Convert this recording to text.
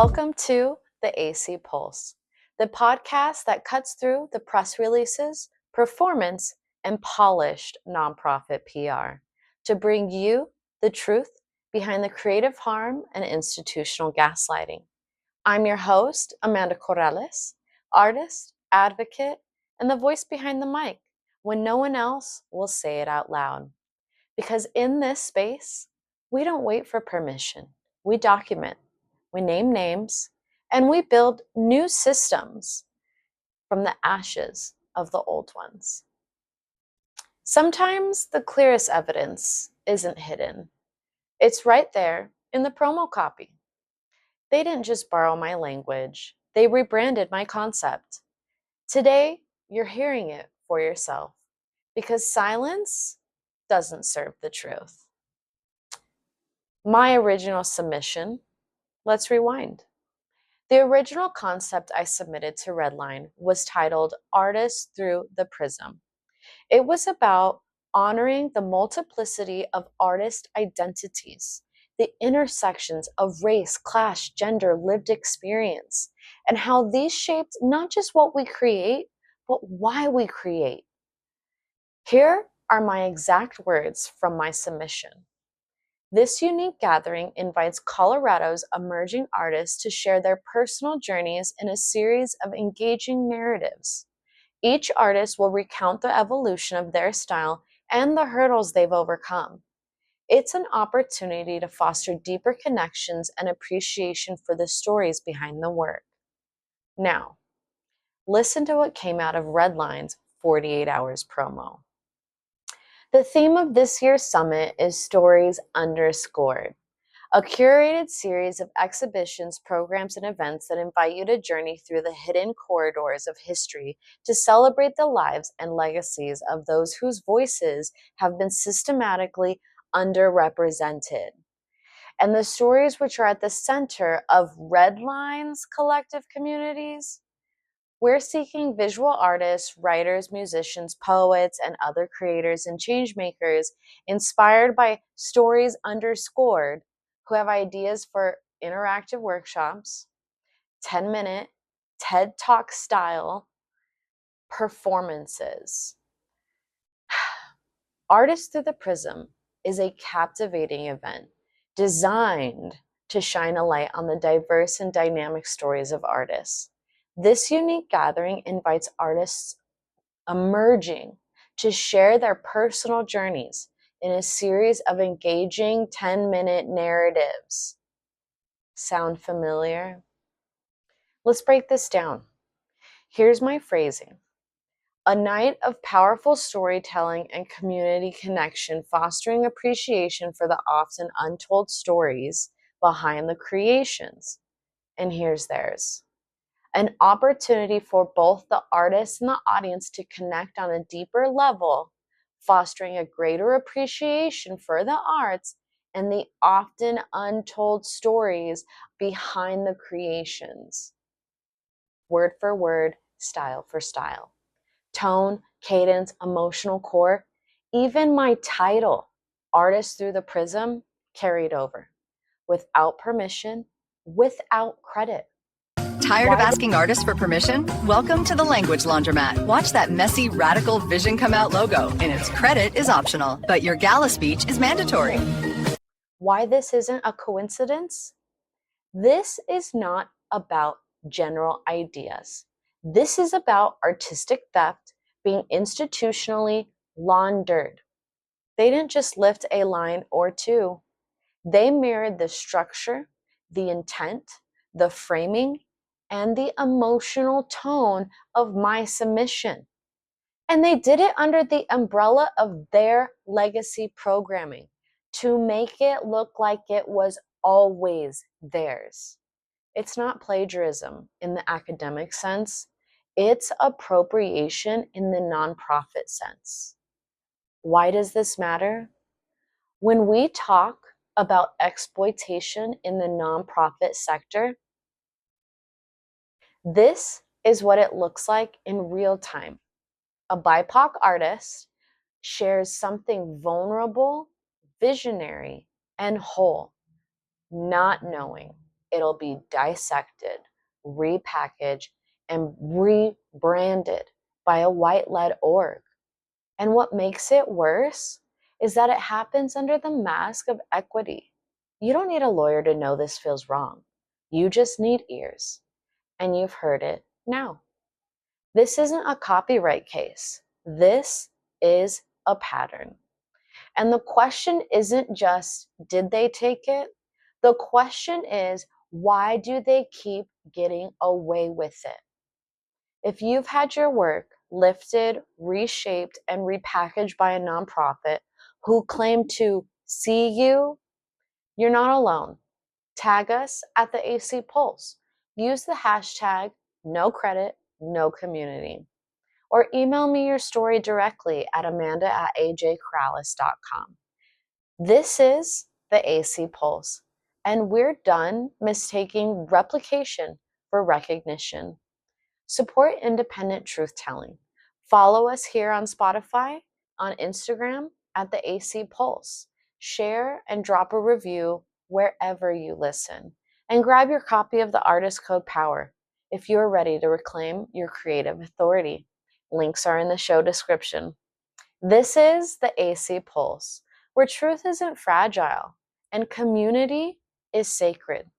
Welcome to the AC Pulse, the podcast that cuts through the press releases, performance, and polished nonprofit PR to bring you the truth behind the creative harm and institutional gaslighting. I'm your host, Amanda Corrales, artist, advocate, and the voice behind the mic when no one else will say it out loud. Because in this space, we don't wait for permission. We document, we name names, and we build new systems from the ashes of the old ones. Sometimes the clearest evidence isn't hidden. It's right there in the promo copy. They didn't just borrow my language, they rebranded my concept. Today, you're hearing it for yourself because silence doesn't serve the truth. My original submission, let's rewind. The original concept I submitted to RedLine was titled Artists Through the Prism. It was about honoring the multiplicity of artist identities, the intersections of race, class, gender, lived experience, and how these shaped not just what we create, but why we create. Here are my exact words from my submission. This unique gathering invites Colorado's emerging artists to share their personal journeys in a series of engaging narratives. Each artist will recount the evolution of their style and the hurdles they've overcome. It's an opportunity to foster deeper connections and appreciation for the stories behind the work. Now, listen to what came out of RedLine's 48 Hours promo. The theme of this year's summit is Stories Underscored, a curated series of exhibitions, programs, and events that invite you to journey through the hidden corridors of history to celebrate the lives and legacies of those whose voices have been systematically underrepresented. And the stories which are at the center of RedLine's collective communities. We're seeking visual artists, writers, musicians, poets, and other creators and changemakers inspired by Stories Underscored who have ideas for interactive workshops, 10-minute TED Talk style performances. Artists Through the Prism is a captivating event designed to shine a light on the diverse and dynamic stories of artists. This unique gathering invites artists emerging to share their personal journeys in a series of engaging 10-minute narratives. Sound familiar? Let's break this down. Here's my phrasing. A night of powerful storytelling and community connection, fostering appreciation for the often untold stories behind the creations. And here's theirs. An opportunity for both the artist and the audience to connect on a deeper level, fostering a greater appreciation for the arts and the often untold stories behind the creations. Word for word, style for style. Tone, cadence, emotional core, even my title, Artists Through the Prism, carried over. Without permission, without credit. Tired of asking artists for permission? Welcome to the Language Laundromat. Watch that messy, radical Vision Come Out logo, and its credit is optional, but your gala speech is mandatory. Why this isn't a coincidence? This is not about general ideas. This is about artistic theft being institutionally laundered. They didn't just lift a line or two. They mirrored the structure, the intent, the framing, and the emotional tone of my submission. And they did it under the umbrella of their legacy programming to make it look like it was always theirs. It's not plagiarism in the academic sense. It's appropriation in the nonprofit sense. Why does this matter? When we talk about exploitation in the nonprofit sector, this is what it looks like in real time. A BIPOC artist shares something vulnerable, visionary, and whole, not knowing it'll be dissected, repackaged, and rebranded by a white-led org. And what makes it worse is that it happens under the mask of equity. You don't need a lawyer to know this feels wrong. You just need ears. And you've heard it now. This isn't a copyright case. This is a pattern. And the question isn't just, did they take it? The question is, why do they keep getting away with it? If you've had your work lifted, reshaped, and repackaged by a nonprofit who claim to see you, you're not alone. Tag us at the AC Pulse. Use the hashtag #NoCredit#NoCommunity. Or email me your story directly at amanda@ajcorrales.com. This is the AC Pulse, and we're done mistaking replication for recognition. Support independent truth-telling. Follow us here on Spotify, on Instagram at the AC Pulse. Share and drop a review wherever you listen. And grab your copy of the Artist Code Power if you're ready to reclaim your creative authority. Links are in the show description. This is the AC Pulse, where truth isn't fragile and community is sacred.